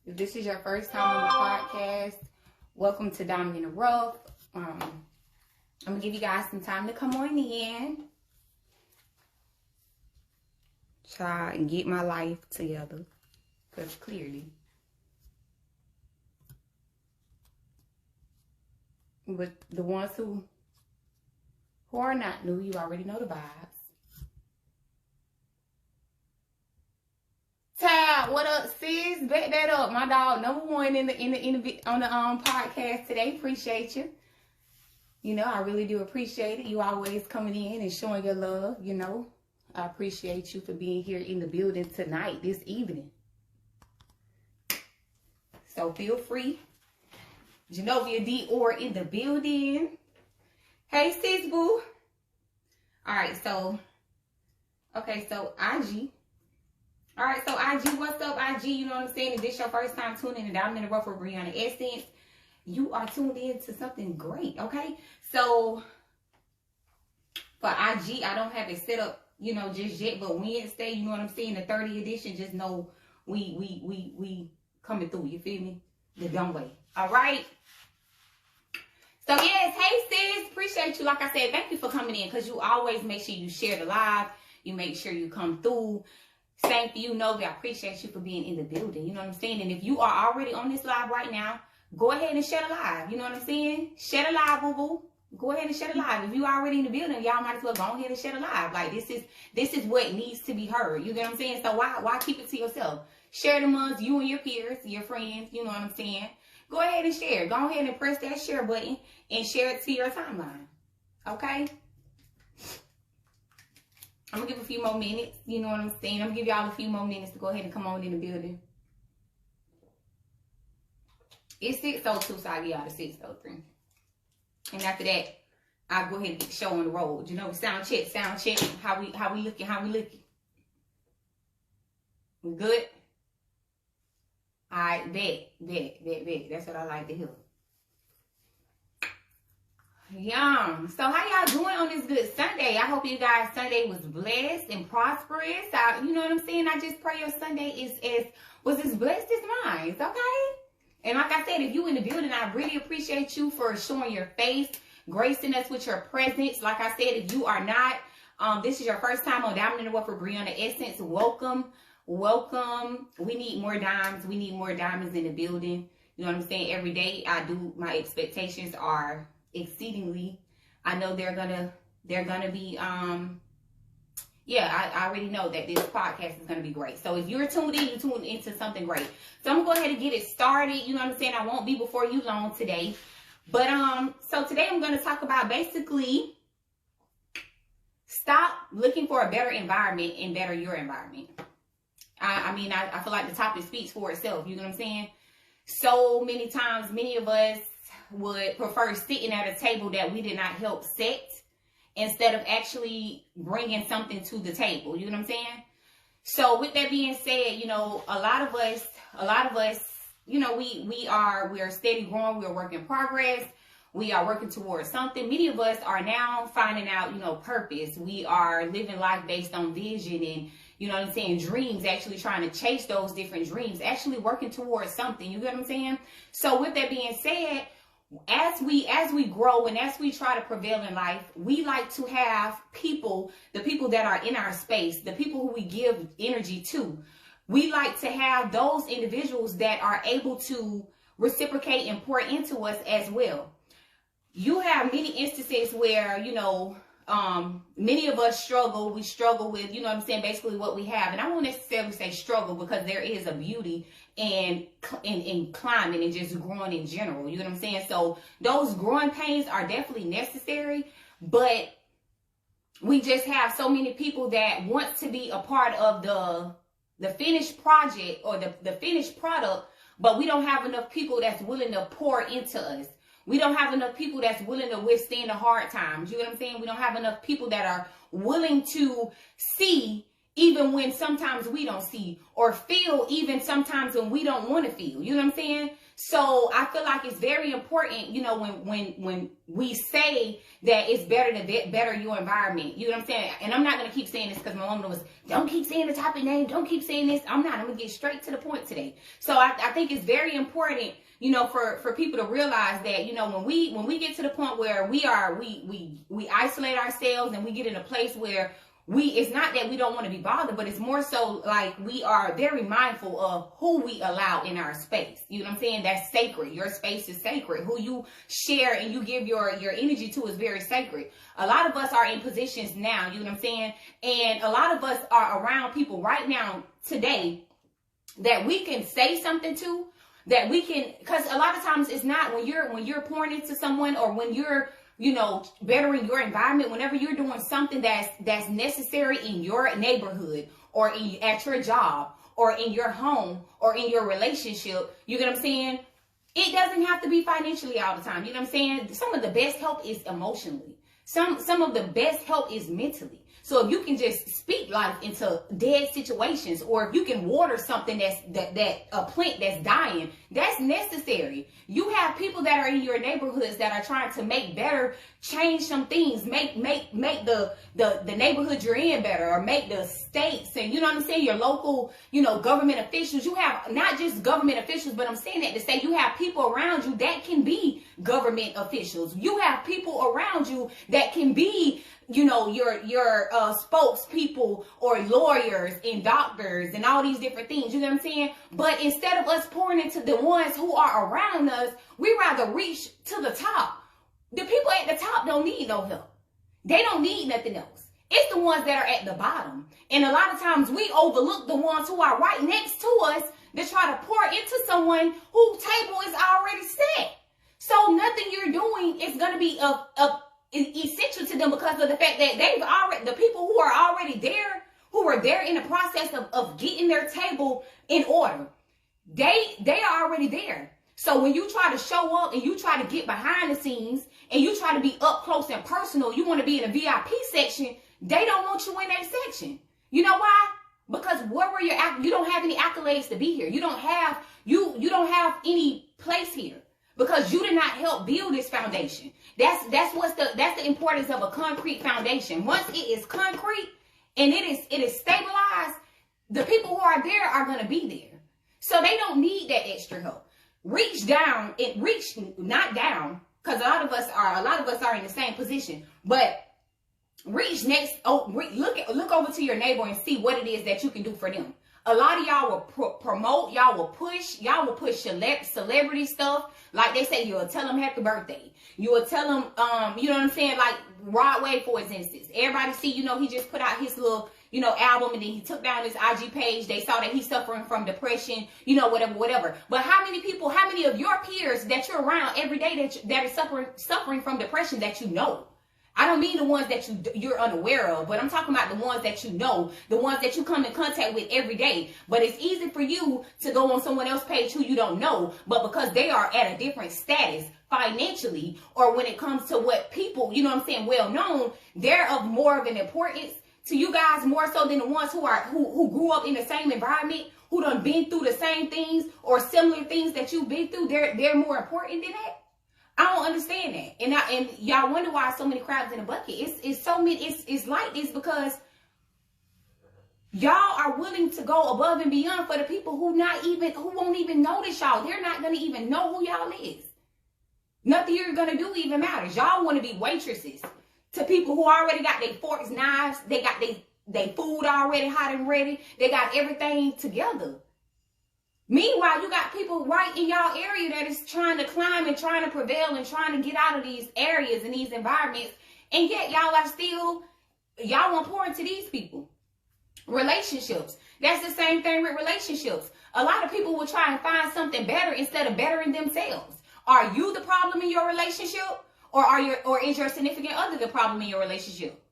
If this is your first time on the podcast, welcome to Diamond in the Rough. I'm going to give you guys some time to come on in. Try and get my life together. Because clearly. But the ones who are not new, you already know the vibes. Tab, what up, sis? Back that up, my dog. Number one on the podcast today. Appreciate you. You know, I really do appreciate it. You always coming in and showing your love. You know, I appreciate you for being here in the building tonight, this evening. So feel free. Genovia D or in the building. Hey, sis boo. All right, so okay, so IG. All right, so IG, what's up, IG? You know what I'm saying? If this your first time tuning in, Diamond in the Rough with Brianna Essence, you are tuned in to something great, okay? So, for IG, I don't have it set up, you know, just yet, but Wednesday, you know what I'm saying? The 30th edition, just know we coming through, you feel me? The dumb way, all right? So, yes, hey, sis, appreciate you. Like I said, thank you for coming in, because you always make sure you share the live. You make sure you come through. Same for you, Novi. I appreciate you for being in the building. You know what I'm saying? And if you are already on this live right now, go ahead and share the live. You know what I'm saying? Share the live, boo-boo. Go ahead and share the live. If you already in the building, y'all might as well go ahead and share the live. Like, this is what needs to be heard. You get what I'm saying? So why keep it to yourself? Share them amongst you and your peers, your friends. You know what I'm saying? Go ahead and share. Go ahead and press that share button and share it to your timeline. Okay? I'm going to give a few more minutes. You know what I'm saying? I'm going to give y'all a few more minutes to go ahead and come on in the building. It's 6:02, so I'll give y'all the 6:03. And after that, I'll go ahead and get the show on the road. You know, sound check. How we looking? We good? All right, bet. That's what I like to hear. Yeah. So how y'all doing on this good Sunday? I hope you guys' Sunday was blessed and prosperous. You know what I'm saying? I just pray your Sunday was as blessed as mine. Okay? And like I said, if you in the building, I really appreciate you for showing your face, gracing us with your presence. Like I said, if you are not, this is your first time on Diamond in the Rough for Brianna Essence, welcome. We need more dimes. We need more diamonds in the building. You know what I'm saying? Every day my expectations are exceedingly. I know they're gonna be yeah, I already know that this podcast is gonna be great. So if you're tuned in, you're tuned into something great. So I'm gonna go ahead and get it started. You know what I'm saying? I won't be before you long today. But so today I'm gonna talk about basically stop looking for a better environment and better your environment. I mean, I feel like the topic speaks for itself. You know what I'm saying? So many times, many of us would prefer sitting at a table that we did not help set instead of actually bringing something to the table. You know what I'm saying? So with that being said, you know, a lot of us, you know, we are steady growing. We're a work in progress. We are working towards something. Many of us are now finding out, you know, purpose. We are living life based on vision and, you know what I'm saying, dreams, actually trying to chase those different dreams, actually working towards something. You get what I'm saying? So with that being said, as we grow and as we try to prevail in life, we like to have people, the people that are in our space, the people who we give energy to. We like to have those individuals that are able to reciprocate and pour into us as well. You have many instances where, you know, many of us struggle. We struggle with, you know what I'm saying, basically what we have. And I won't necessarily say struggle, because there is a beauty in climbing and just growing in general. You know what I'm saying? So those growing pains are definitely necessary, but we just have so many people that want to be a part of the finished project or the finished product, but we don't have enough people that's willing to pour into us. We don't have enough people that's willing to withstand the hard times. You know what I'm saying? We don't have enough people that are willing to see even when sometimes we don't see, or feel even sometimes when we don't want to feel. You know what I'm saying? So I feel like it's very important, you know, when we say that it's better to better your environment. You know what I'm saying? And I'm not going to keep saying this because my mom was, don't keep saying the topic name. Don't keep saying this. I'm not. I'm going to get straight to the point today. So I think it's very important, you know, for people to realize that, you know, when we get to the point where we isolate ourselves and we get in a place where it's not that we don't want to be bothered, but it's more so like we are very mindful of who we allow in our space. You know what I'm saying? That's sacred. Your space is sacred. Who you share and you give your energy to is very sacred. A lot of us are in positions now, you know what I'm saying? And a lot of us are around people right now today that we can say something to, that we can, because a lot of times it's not when you're pouring into someone, or when you're, you know, bettering your environment, whenever you're doing something that's necessary in your neighborhood, or at your job, or in your home, or in your relationship, you get what I'm saying? It doesn't have to be financially all the time. You know what I'm saying? Some of the best help is emotionally. Some of the best help is mentally. So if you can just speak life into dead situations, or if you can water something that a plant that's dying, that's necessary. You have people that are in your neighborhoods that are trying to make better, change some things, make the neighborhood you're in better, or make the states, and you know what I'm saying, your local, you know, government officials. You have not just government officials, but I'm saying that to say you have people around you that can be government officials. You have people around you that can be, you know, your spokespeople, or lawyers and doctors and all these different things. You know what I'm saying? But instead of us pouring into the ones who are around us, we rather reach to the top. The people at the top don't need no help. They don't need nothing else. It's the ones that are at the bottom. And a lot of times we overlook the ones who are right next to us to try to pour into someone whose table is already set. So nothing you're doing is going to be essential to them, because of the fact that the people who are already there, who are there in the process of getting their table in order, they are already there. So when you try to show up and you try to get behind the scenes and you try to be up close and personal, you want to be in a VIP section, they don't want you in that section. You know why? Because where were you don't have any accolades to be here. You don't have any place here, because you did not help build this foundation. That's the importance of a concrete foundation. Once it is concrete and it is stabilized, the people who are there are going to be there. So they don't need that extra help. Reach down and reach not down, because a lot of us are in the same position, but reach next. Look over to your neighbor and see what it is that you can do for them. A lot of y'all will promote, y'all will push celebrity stuff. Like they say, you'll tell them happy birthday. You will tell them, you know what I'm saying? Like Rod Wave, for instance. Everybody see, you know, he just put out his little, you know, album, and then he took down his IG page. They saw that he's suffering from depression, you know, whatever. But how many of your peers that you're around every day that is suffering from depression that you know? I don't mean the ones that you're unaware of, but I'm talking about the ones that you know, the ones that you come in contact with every day. But it's easy for you to go on someone else's page who you don't know, but because they are at a different status financially, or when it comes to what people, you know what I'm saying, well known, they're of more of an importance to you guys, more so than the ones who grew up in the same environment, who done been through the same things or similar things that you've been through. They're more important than that. I don't understand that. And y'all wonder why so many crabs in a bucket. It's like this because y'all are willing to go above and beyond for the people who won't even notice y'all. They're not gonna even know who y'all is. Nothing you're gonna do even matters. Y'all want to be waitresses to people who already got their forks, knives, they got their food already hot and ready. They got everything together. Meanwhile, you got people right in y'all area that is trying to climb and trying to prevail and trying to get out of these areas and these environments. And yet y'all won't pour into these people. Relationships. That's the same thing with relationships. A lot of people will try and find something better instead of bettering themselves. Are you the problem in your relationship? Or is your significant other the problem in your relationship?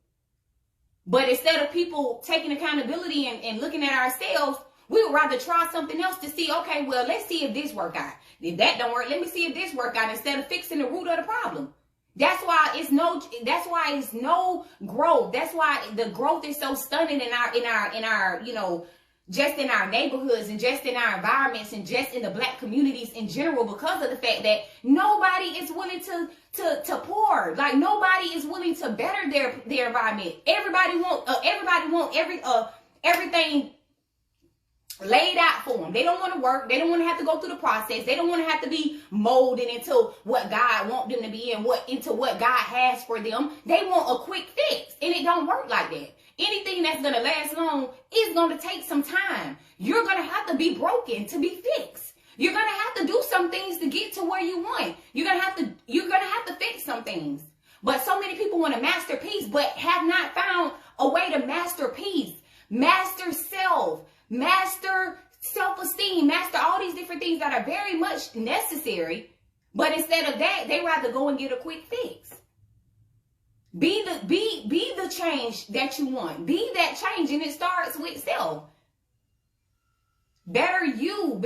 But instead of people taking accountability and looking at ourselves, we would rather try something else to see, okay, well, let's see if this work out. If that don't work, let me see if this work out, instead of fixing the root of the problem. That's why it's no growth. That's why the growth is so stunning in our, you know, just in our neighborhoods and just in our environments and just in the Black communities in general, because of the fact that nobody is willing to pour. Like, nobody is willing to better their environment. Everybody want everything laid out for them. They don't want to work. They don't want to have to go through the process. They don't want to have to be molded into what God wants them to be and into what God has for them. They want a quick fix, and it don't work like that. Anything that's going to last long is going to take some time. You're going to have to be broken to be fixed. You're going to have to do some things to get to where you want. You're going to have to fix some things. But so many people want to master peace, but have not found a way to master peace, master self, master self-esteem, master all these different things that are very much necessary. But instead of that, they rather go and get a quick fix. Be the change that you want. Be that change, and it starts with self. Better you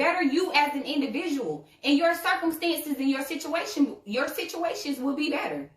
as an individual, and your circumstances and your situations will be better.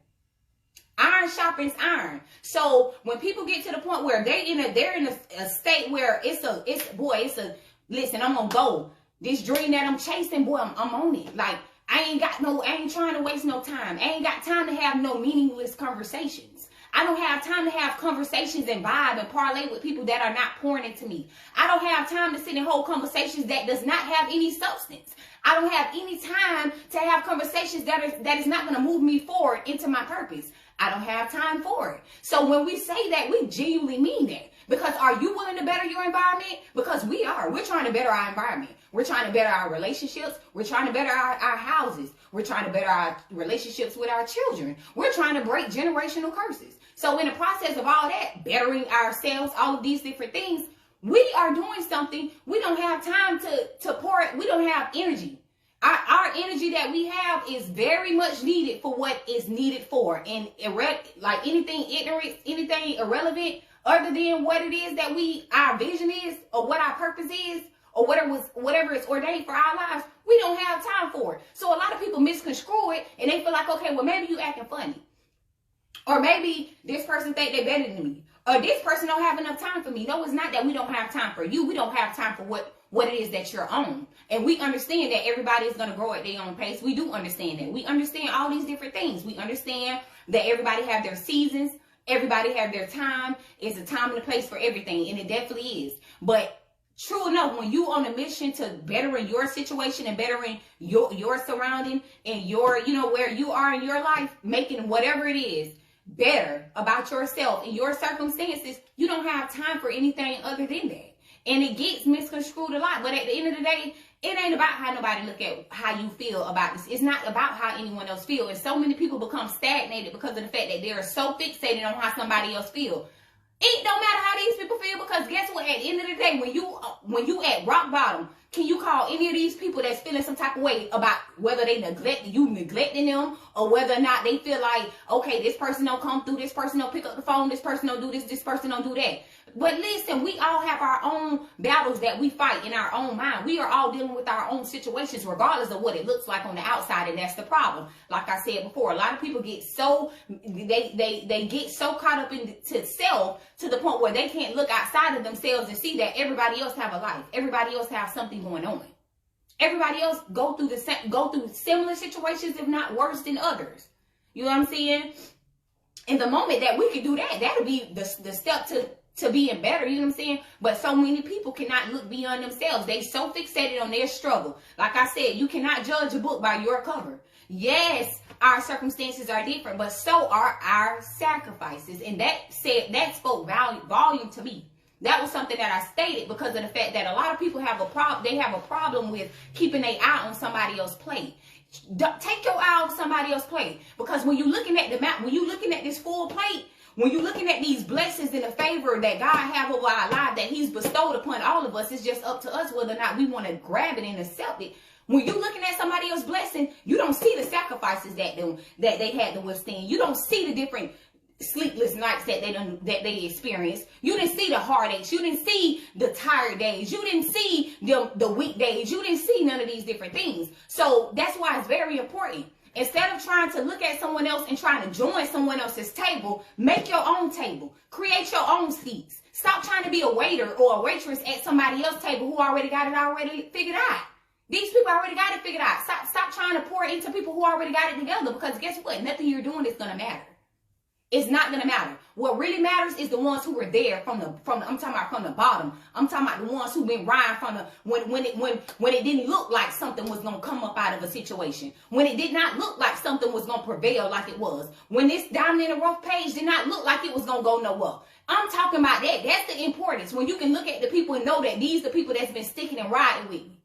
Iron sharpens iron. So when people get to the point where they're in a state where listen, I'm gonna go. This dream that I'm chasing, boy, I'm on it. Like, I ain't trying to waste no time. I ain't got time to have no meaningless conversations. I don't have time to have conversations and vibe and parlay with people that are not pouring into me. I don't have time to sit and hold conversations that does not have any substance. I don't have any time to have conversations that is not going to move me forward into my purpose. I don't have time for it. So when we say that, we genuinely mean that. Because are you willing to better your environment? Because we are. We're trying to better our environment. We're trying to better our relationships. We're trying to better our houses. We're trying to better our relationships with our children. We're trying to break generational curses. So in the process of all that, bettering ourselves, all of these different things, we are doing something. We don't have time to pour it. We don't have energy. Our energy that we have is very much needed for what is needed for. And like anything ignorant, anything irrelevant, other than what it is that our vision is, or what our purpose is, or whatever is ordained for our lives, we don't have time for it. So a lot of people misconstrue it, and they feel like, okay, well, maybe you acting funny. Or maybe this person think they're better than me. Or this person don't have enough time for me. No, it's not that we don't have time for you. We don't have time for what it is that you're on. And we understand that everybody is going to grow at their own pace. We do understand that. We understand all these different things. We understand that everybody have their seasons. Everybody have their time. It's a time and a place for everything. And it definitely is. But true enough, when you on a mission to bettering your situation and bettering your surrounding and your, where you are in your life, making whatever it is better about yourself and your circumstances, you don't have time for anything other than that. And it gets misconstrued a lot. But at the end of the day, it ain't about how nobody look at how you feel about this. It's not about how anyone else feels. And so many people become stagnated because of the fact that they're so fixated on how somebody else feels. It don't matter how these people feel, because guess what? At the end of the day, when you at rock bottom, can you call any of these people that's feeling some type of way about whether they neglecting them, or whether or not they feel like, okay, this person don't come through, this person don't pick up the phone, this person don't do this person don't do that. But listen, we all have our own battles that we fight in our own mind. We are all dealing with our own situations, regardless of what it looks like on the outside, and that's the problem. Like I said before, a lot of people get so they get so caught up into self to the point where they can't look outside of themselves and see that everybody else have a life. Everybody else have something going on. Everybody else go through similar situations, if not worse than others. You know what I'm saying? In the moment that we can do that, that'll be the step to being better, you know what I'm saying? But so many people cannot look beyond themselves. They so fixated on their struggle. Like I said, you cannot judge a book by your cover. Yes, our circumstances are different, but so are our sacrifices. And that spoke volume to me. That was something that I stated because of the fact that a lot of people have a problem with keeping their eye on somebody else's plate. Take your eye off somebody else's plate, because when you're looking at the map, when you're looking at this full plate, when you're looking at these blessings and the favor that God have over our life, that he's bestowed upon all of us, it's just up to us whether or not we want to grab it and accept it. When you're looking at somebody else's blessing, you don't see the sacrifices that they had to withstand. You don't see the different sleepless nights that they experienced. You didn't see the heartaches. You didn't see the tired days. You didn't see the weak days. You didn't see none of these different things. So that's why it's very important. Instead of trying to look at someone else and trying to join someone else's table, make your own table. Create your own seats. Stop trying to be a waiter or a waitress at somebody else's table who already got it already figured out. These people already got it figured out. Stop trying to pour into people who already got it together, because guess what? Nothing you're doing is going to matter. It's not going to matter. What really matters is the ones who were there I'm talking about from the bottom. I'm talking about the ones who've been riding from the, when it didn't look like something was going to come up out of a situation. When it did not look like something was going to prevail like it was. When this diamond in the rough page did not look like it was going to go nowhere. I'm talking about that. That's the importance. When you can look at the people and know that these are the people that's been sticking and riding with me.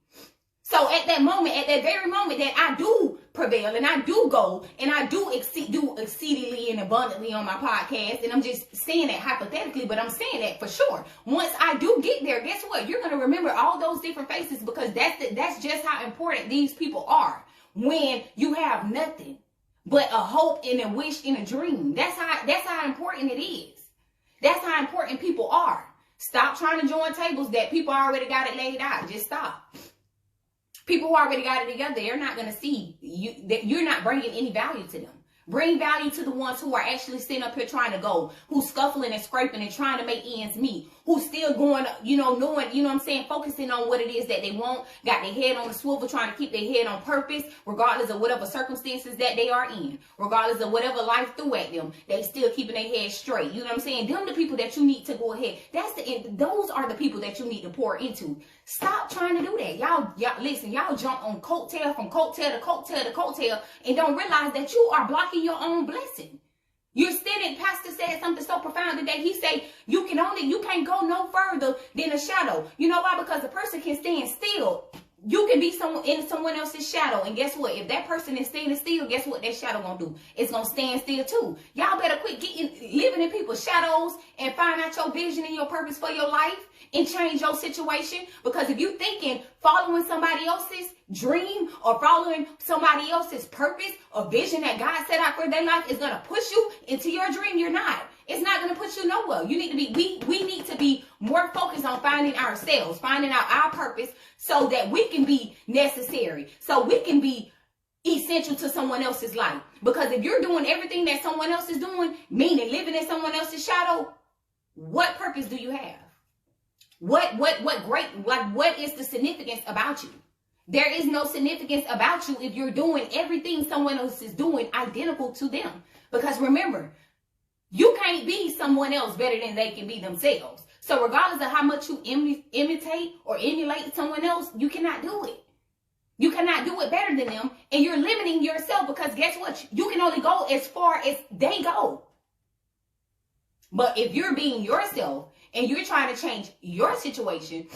So at that moment, at that very moment that I do prevail and I do go and I do exceedingly and abundantly on my podcast, and I'm just saying that hypothetically, but I'm saying that for sure. Once I do get there, guess what? You're going to remember all those different faces, because that's just how important these people are when you have nothing but a hope and a wish and a dream. That's how important it is. That's how important people are. Stop trying to join tables that people already got it laid out. Just stop. People who already got it together, they're not going to see you, that you're not bringing any value to them. Bring value to the ones who are actually sitting up here trying to go, who's scuffling and scraping and trying to make ends meet, who's still going, knowing, what I'm saying, focusing on what it is that they want, got their head on the swivel, trying to keep their head on purpose, regardless of whatever circumstances that they are in, regardless of whatever life threw at them, they still keeping their head straight. You know what I'm saying? Them the people that you need to go ahead. Those are the people that you need to pour into. Stop trying to do that. Y'all listen, y'all jump on coattail from coattail to coattail to coattail and don't realize that you are blocking your own blessing. You're standing, Pastor said something so profound today. He said, you can't go no further than a shadow. You know why? Because a person can stand still. You can be in someone else's shadow. And guess what? If that person is standing still, guess what that shadow gonna do? It's gonna stand still too. Y'all better quit living in people's shadows and find out your vision and your purpose for your life and change your situation. Because if you thinking following somebody else's dream or following somebody else's purpose or vision that God set out for their life is gonna push you into your dream, you're not. It's not going to put you nowhere. You need to be, we need to be more focused on finding ourselves, finding out our purpose so that we can be necessary, so we can be essential to someone else's life. Because if you're doing everything that someone else is doing, meaning living in someone else's shadow, what purpose do you have? What is the significance about you? There is no significance about you if you're doing everything someone else is doing identical to them. Because remember, you can't be someone else better than they can be themselves. So regardless of how much you imitate or emulate someone else, you cannot do it. You cannot do it better than them. And you're limiting yourself, because guess what? You can only go as far as they go. But if you're being yourself and you're trying to change your situation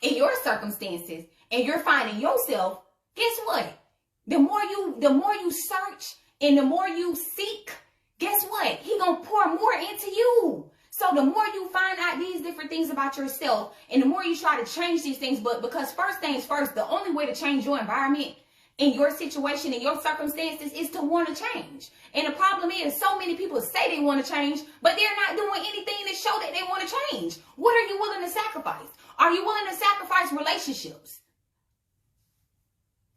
and your circumstances and you're finding yourself, guess what? The more you search and the more you seek, guess what? He gonna pour more into you. So the more you find out these different things about yourself and the more you try to change these things, but because first things first, the only way to change your environment and your situation and your circumstances is to want to change. And the problem is so many people say they want to change, but they're not doing anything to show that they want to change. What are you willing to sacrifice? Are you willing to sacrifice relationships?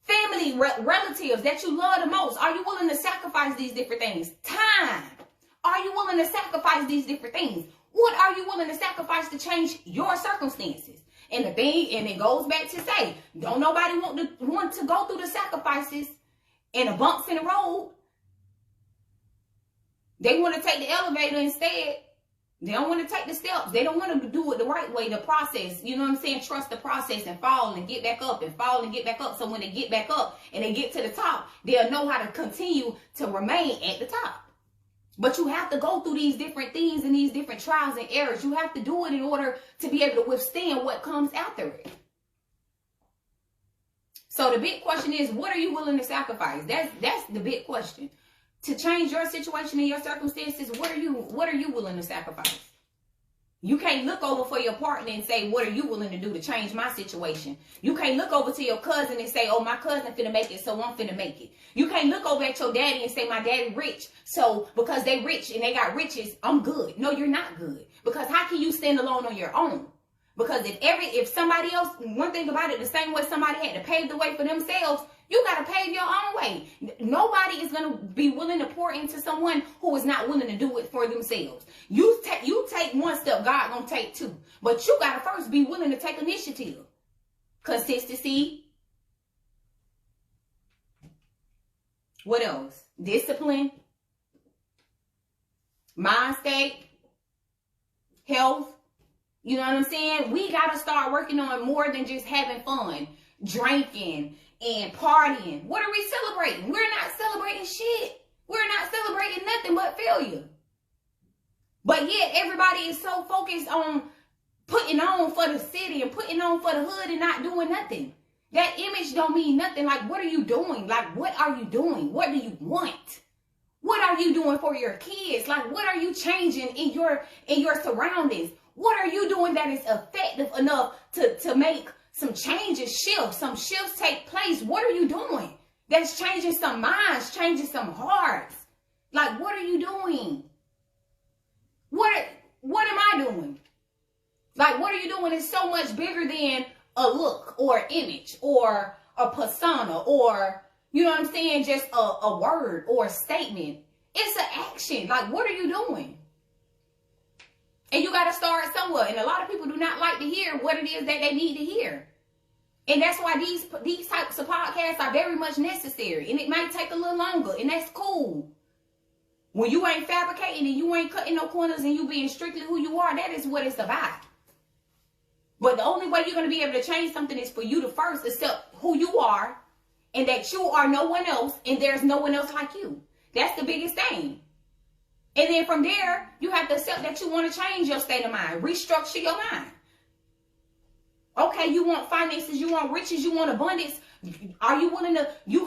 Family, relatives that you love the most, are you willing to sacrifice these different things? Time. Are you willing to sacrifice these different things? What are you willing to sacrifice to change your circumstances? And the thing, and it goes back to say, don't nobody want to go through the sacrifices and the bumps in the road. They want to take the elevator instead. They don't want to take the steps. They don't want to do it the right way, the process. You know what I'm saying? Trust the process and fall and get back up and fall and get back up. So when they get back up and they get to the top, they'll know how to continue to remain at the top. But you have to go through these different things and these different trials and errors. You have to do it in order to be able to withstand what comes after it. So the big question is, what are you willing to sacrifice? That's the big question. To change your situation and your circumstances, what are you willing to sacrifice? You can't look over for your partner and say, what are you willing to do to change my situation? You can't look over to your cousin and say, oh, my cousin finna make it, so I'm finna make it. You can't look over at your daddy and say, my daddy rich, so because they rich and they got riches, I'm good. No, you're not good. Because how can you stand alone on your own? Because if somebody else, one thing about it, the same way somebody had to pave the way for themselves, you got to pave your own way. Nobody is going to be willing to pour into someone who is not willing to do it for themselves. You take one step, God going to take two. But you got to first be willing to take initiative. Consistency. What else? Discipline. Mind state. Health. You know what I'm saying? We got to start working on more than just having fun, drinking, and partying. What are we celebrating? We're not celebrating shit. We're not celebrating nothing but failure. But yet everybody is so focused on putting on for the city and putting on for the hood and not doing nothing. That image don't mean nothing. Like, what are you doing? Like, what are you doing? What do you want? What are you doing for your kids? Like, what are you changing in your surroundings? What are you doing that is effective enough to make some changes, some shifts take place? What are you doing that's changing some minds, changing some hearts? Like, what are you doing? What am I doing? Like, what are you doing is so much bigger than a look or image or a persona or, you know what I'm saying, just a word or a statement. It's an action. Like, what are you doing? And you got to start somewhere. And a lot of people do not like to hear what it is that they need to hear. And that's why these types of podcasts are very much necessary. And it might take a little longer. And that's cool. When you ain't fabricating and you ain't cutting no corners and you being strictly who you are, that is what it's about. But the only way you're going to be able to change something is for you to first accept who you are and that you are no one else and there's no one else like you. That's the biggest thing. And then from there, you have to accept that you want to change your state of mind, restructure your mind. Okay, you want finances, you want riches, you want abundance. Are you willing to, you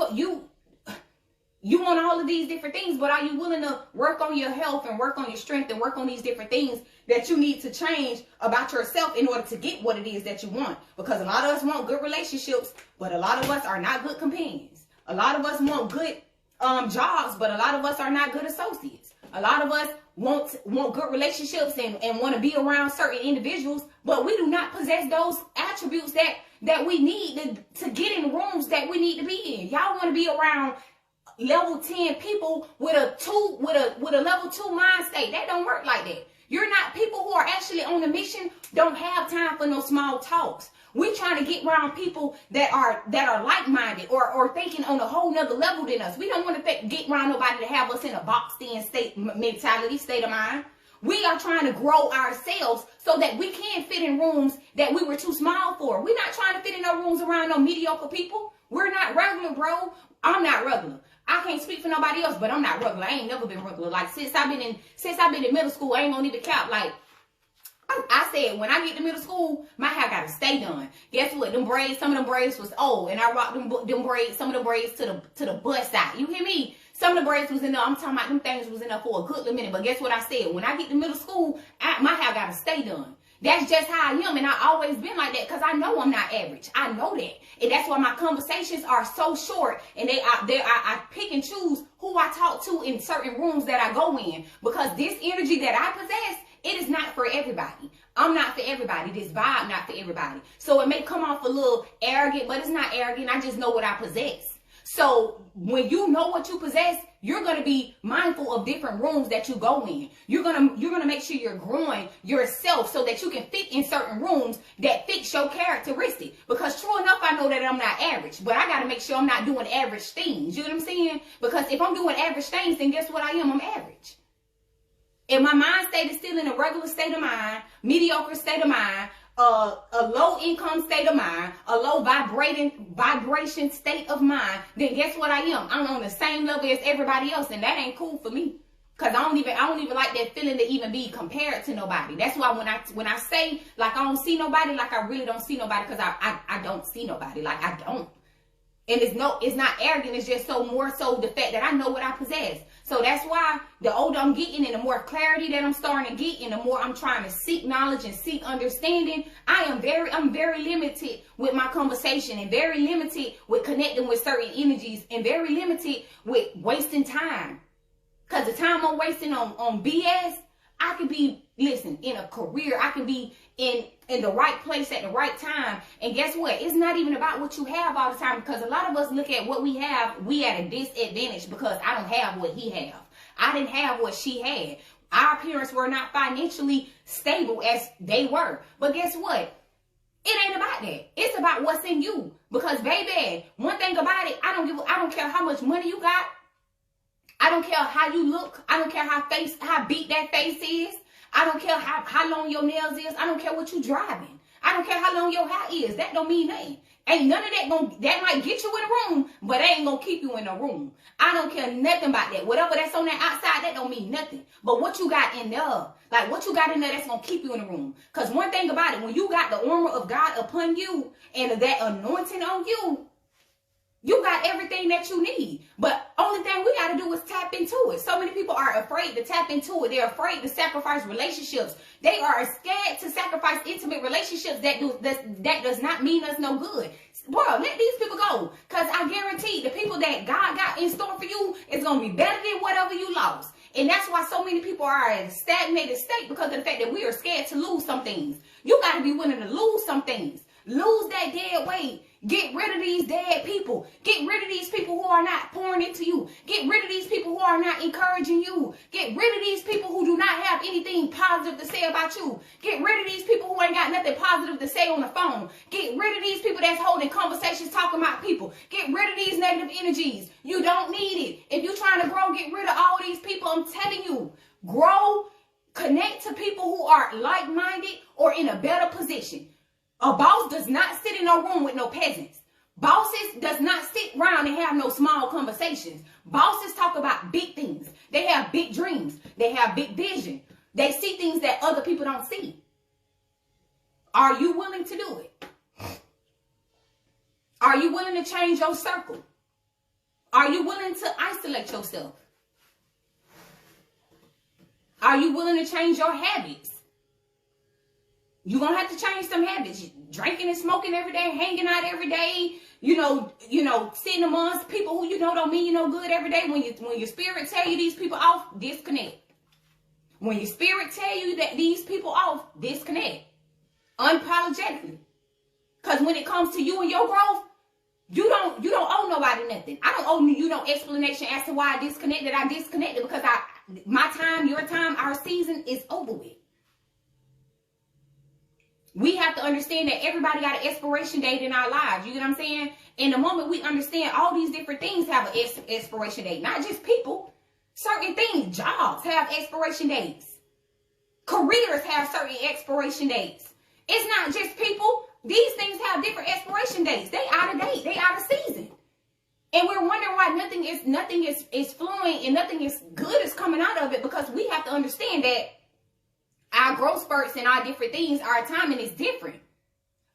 want all of these different things, but are you willing to work on your health and work on your strength and work on these different things that you need to change about yourself in order to get what it is that you want? Because a lot of us want good relationships, but a lot of us are not good companions. A lot of us want good jobs, but a lot of us are not good associates. A lot of us want good relationships and want to be around certain individuals, but we do not possess those attributes that we need to get in rooms that we need to be in. Y'all want to be around level 10 people with a level 2 mind state. That don't work like that. You're not, people who are actually on a mission don't have time for no small talks. We trying to get around people that are like-minded or thinking on a whole nother level than us. We don't want to get around nobody to have us in a boxed-in state mentality, state of mind. We are trying to grow ourselves so that we can fit in rooms that we were too small for. We're not trying to fit in no rooms around no mediocre people. We're not regular, bro. I'm not regular. I can't speak for nobody else, but I'm not regular. I ain't never been regular. Like, since I've been in middle school, I ain't gonna even count. Like, I said, when I get to middle school, my hair got to stay done. Guess what? Them braids, some of them braids was old. And I rocked them braids, some of the braids to the butt side. You hear me? Some of the braids was in there. I'm talking about them things was in there for a good little minute. But guess what I said? When I get to middle school, my hair got to stay done. That's just how I am. And I always been like that because I know I'm not average. I know that. And that's why my conversations are so short. And I pick and choose who I talk to in certain rooms that I go in. Because this energy that I possess, it is not for everybody. I'm not for everybody. This vibe not for everybody. So it may come off a little arrogant, but it's not arrogant. I just know what I possess. So when you know what you possess, you're going to be mindful of different rooms that you go in. You're going to make sure you're growing yourself so that you can fit in certain rooms that fit your characteristic. Because true enough, I know that I'm not average, but I got to make sure I'm not doing average things. You know what I'm saying? Because if I'm doing average things, then guess what I am? I'm average. If my mind state is still in a regular state of mind, mediocre state of mind, a low income state of mind, a low vibration state of mind, then guess what I am? I'm on the same level as everybody else, and that ain't cool for me. Cause I don't even like that feeling to even be compared to nobody. That's why when I say like I don't see nobody, like I really don't see nobody, cause I don't see nobody. Like I don't. And it's not arrogant. It's just more so the fact that I know what I possess. So that's why the older I'm getting and the more clarity that I'm starting to get and the more I'm trying to seek knowledge and seek understanding, I'm very limited with my conversation and very limited with connecting with certain energies and very limited with wasting time. Because the time I'm wasting on BS, I could be, listen, in a career. I can be in the right place at the right time. And guess what? It's not even about what you have all the time, because a lot of us look at what we have. We at a disadvantage because I don't have what he have. I didn't have what she had. Our parents were not financially stable as they were. But guess what? It ain't about that. It's about what's in you. Because baby, one thing about it, I don't care how much money you got. I don't care how you look. I don't care how big that face is. I don't care how long your nails is. I don't care what you driving. I don't care how long your hair is. That don't mean nothing. Ain't none of that that might get you in a room, but it ain't gonna keep you in a room. I don't care nothing about that. Whatever that's on that outside, that don't mean nothing. But what you got in there, like what you got in there, that's gonna keep you in the room. Because one thing about it, when you got the armor of God upon you and that anointing on you, you got everything that you need. But only thing we got to do is tap into it. So many people are afraid to tap into it. They're afraid to sacrifice relationships. They are scared to sacrifice intimate relationships that does not mean us no good. Bro, let these people go. Because I guarantee the people that God got in store for you is going to be better than whatever you lost. And that's why so many people are in a stagnated state, because of the fact that we are scared to lose some things. You got to be willing to lose some things. Lose that dead weight. Get rid of these dead people. Get rid of these people who are not pouring into you. Get rid of these people who are not encouraging you. Get rid of these people who do not have anything positive to say about you. Get rid of these people who ain't got nothing positive to say on the phone. Get rid of these people that's holding conversations talking about people. Get rid of these negative energies. You don't need it. If you're trying to grow, get rid of all these people. I'm telling you, grow, connect to people who are like-minded or in a better position. A boss does not sit in no room with no peasants. Bosses does not sit around and have no small conversations. Bosses talk about big things. They have big dreams. They have big vision. They see things that other people don't see. Are you willing to do it? Are you willing to change your circle? Are you willing to isolate yourself? Are you willing to change your habits? You're going to have to change some habits. Drinking and smoking every day, hanging out every day, you know, sitting amongst people who you know don't mean you no good every day. When your spirit tell you these people off, disconnect. When your spirit tell you that these people off, disconnect. Unapologetically. Because when it comes to you and your growth, you don't owe nobody nothing. I don't owe you no explanation as to why I disconnected. I disconnected because my time, your time, our season is over with. We have to understand that everybody got an expiration date in our lives. You get what I'm saying? In the moment we understand all these different things have an expiration date. Not just people. Certain things, jobs have expiration dates. Careers have certain expiration dates. It's not just people. These things have different expiration dates. They out of date. They out of season. And we're wondering why nothing is flowing and nothing is good is coming out of it, because we have to understand that our growth spurts and our different things, our timing is different.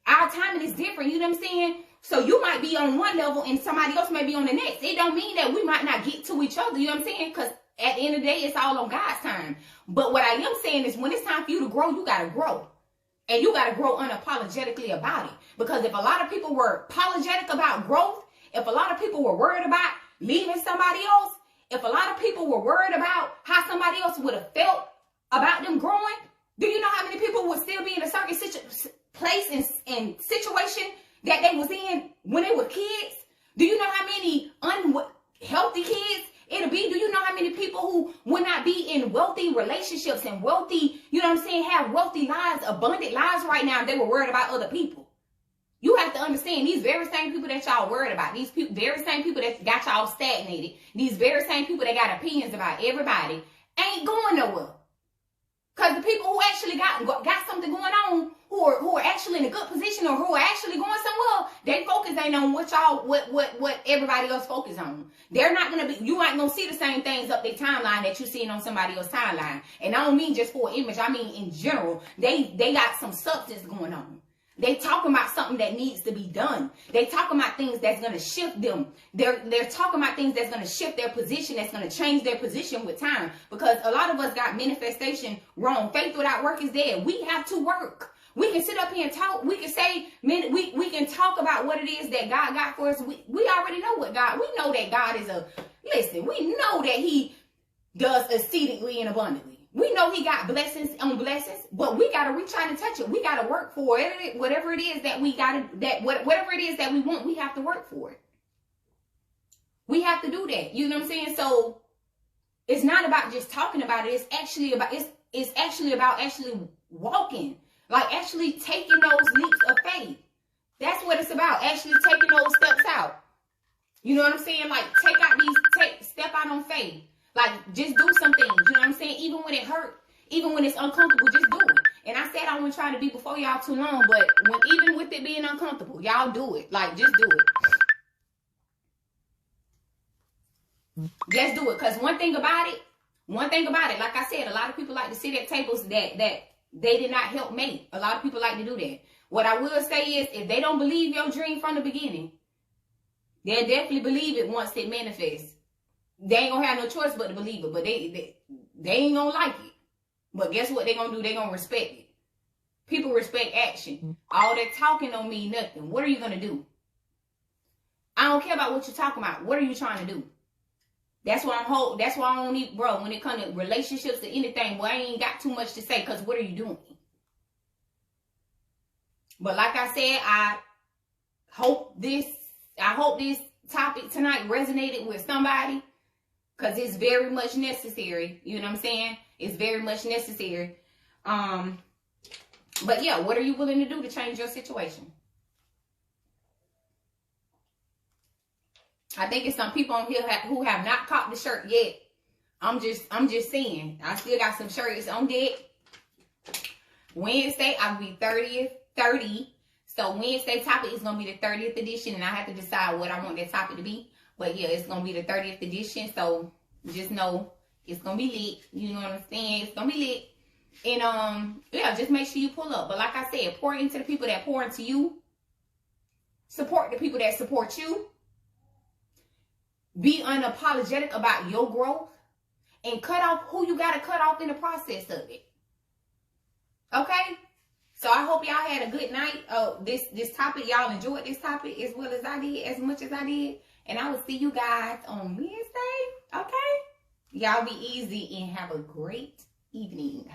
Our timing is different, you know what I'm saying? So you might be on one level and somebody else may be on the next. It don't mean that we might not get to each other, you know what I'm saying? Because at the end of the day, it's all on God's time. But what I am saying is when it's time for you to grow, you got to grow. And you got to grow unapologetically about it. Because if a lot of people were apologetic about growth, if a lot of people were worried about leaving somebody else, if a lot of people were worried about how somebody else would have felt about them growing, do you know how many people would still be in a certain place and situation that they was in when they were kids? Do you know how many unhealthy kids it'll be? Do you know how many people who would not be in wealthy relationships and wealthy, you know what I'm saying, have wealthy lives, abundant lives right now if they were worried about other people? You have to understand, these very same people that y'all worried about, these very same people that got y'all stagnated, these very same people that got opinions about everybody, ain't going nowhere. Because the people who actually got something going on, who are actually in a good position or who are actually going somewhere, they focus ain't on what everybody else focus on. They're not gonna be. You ain't gonna see the same things up their timeline that you seeing on somebody else's timeline. And I don't mean just for an image. I mean in general. They got some substance going on. They talking about something that needs to be done. They talking about things that's going to shift them. They're talking about things that's going to shift their position, that's going to change their position with time. Because a lot of us got manifestation wrong. Faith without work is dead. We have to work. We can sit up here and talk. We can say, we can talk about what it is that God got for us. We already know what God, we know that God is we know that he does exceedingly and abundantly. We know he got blessings on blessings, but we got to reach out and touch it. We got to work for it. Whatever it is that we got to, whatever it is that we want, we have to work for it. We have to do that. You know what I'm saying? So it's not about just talking about it. It's actually about, it's actually about actually walking, like actually taking those leaps of faith. That's what it's about. Actually taking those steps out. You know what I'm saying? Like step out on faith. Like, just do some things, you know what I'm saying? Even when it hurt, even when it's uncomfortable, just do it. And I said I wasn't trying to be before y'all too long, but even with it being uncomfortable, y'all do it. Like, just do it. Just do it. Because one thing about it, like I said, a lot of people like to sit at tables that they did not help make. A lot of people like to do that. What I will say is, if they don't believe your dream from the beginning, they'll definitely believe it once it manifests. They ain't gonna have no choice but to believe it, but they ain't gonna like it. But guess what they gonna do? They gonna respect it. People respect action. All that talking don't mean nothing. What are you gonna do? I don't care about what you're talking about. What are you trying to do? That's why that's why I don't need, bro, when it comes to relationships or anything, well, I ain't got too much to say, because what are you doing? But like I said, I hope this topic tonight resonated with somebody. Because it's very much necessary. You know what I'm saying? It's very much necessary. But yeah, what are you willing to do to change your situation? I think it's some people on here who have not caught the shirt yet. I'm just saying. I still got some shirts on deck. Wednesday, I'll be 30. So Wednesday topic is going to be the 30th edition. And I have to decide what I want that topic to be. But yeah, it's going to be the 30th edition. So just know it's going to be lit. You know what I'm saying? It's going to be lit. And yeah, just make sure you pull up. But like I said, pour into the people that pour into you. Support the people that support you. Be unapologetic about your growth. And cut off who you got to cut off in the process of it. Okay? So I hope y'all had a good night. This topic, y'all enjoyed this topic as well as I did, as much as I did. And I will see you guys on Wednesday. Okay? Y'all be easy and have a great evening.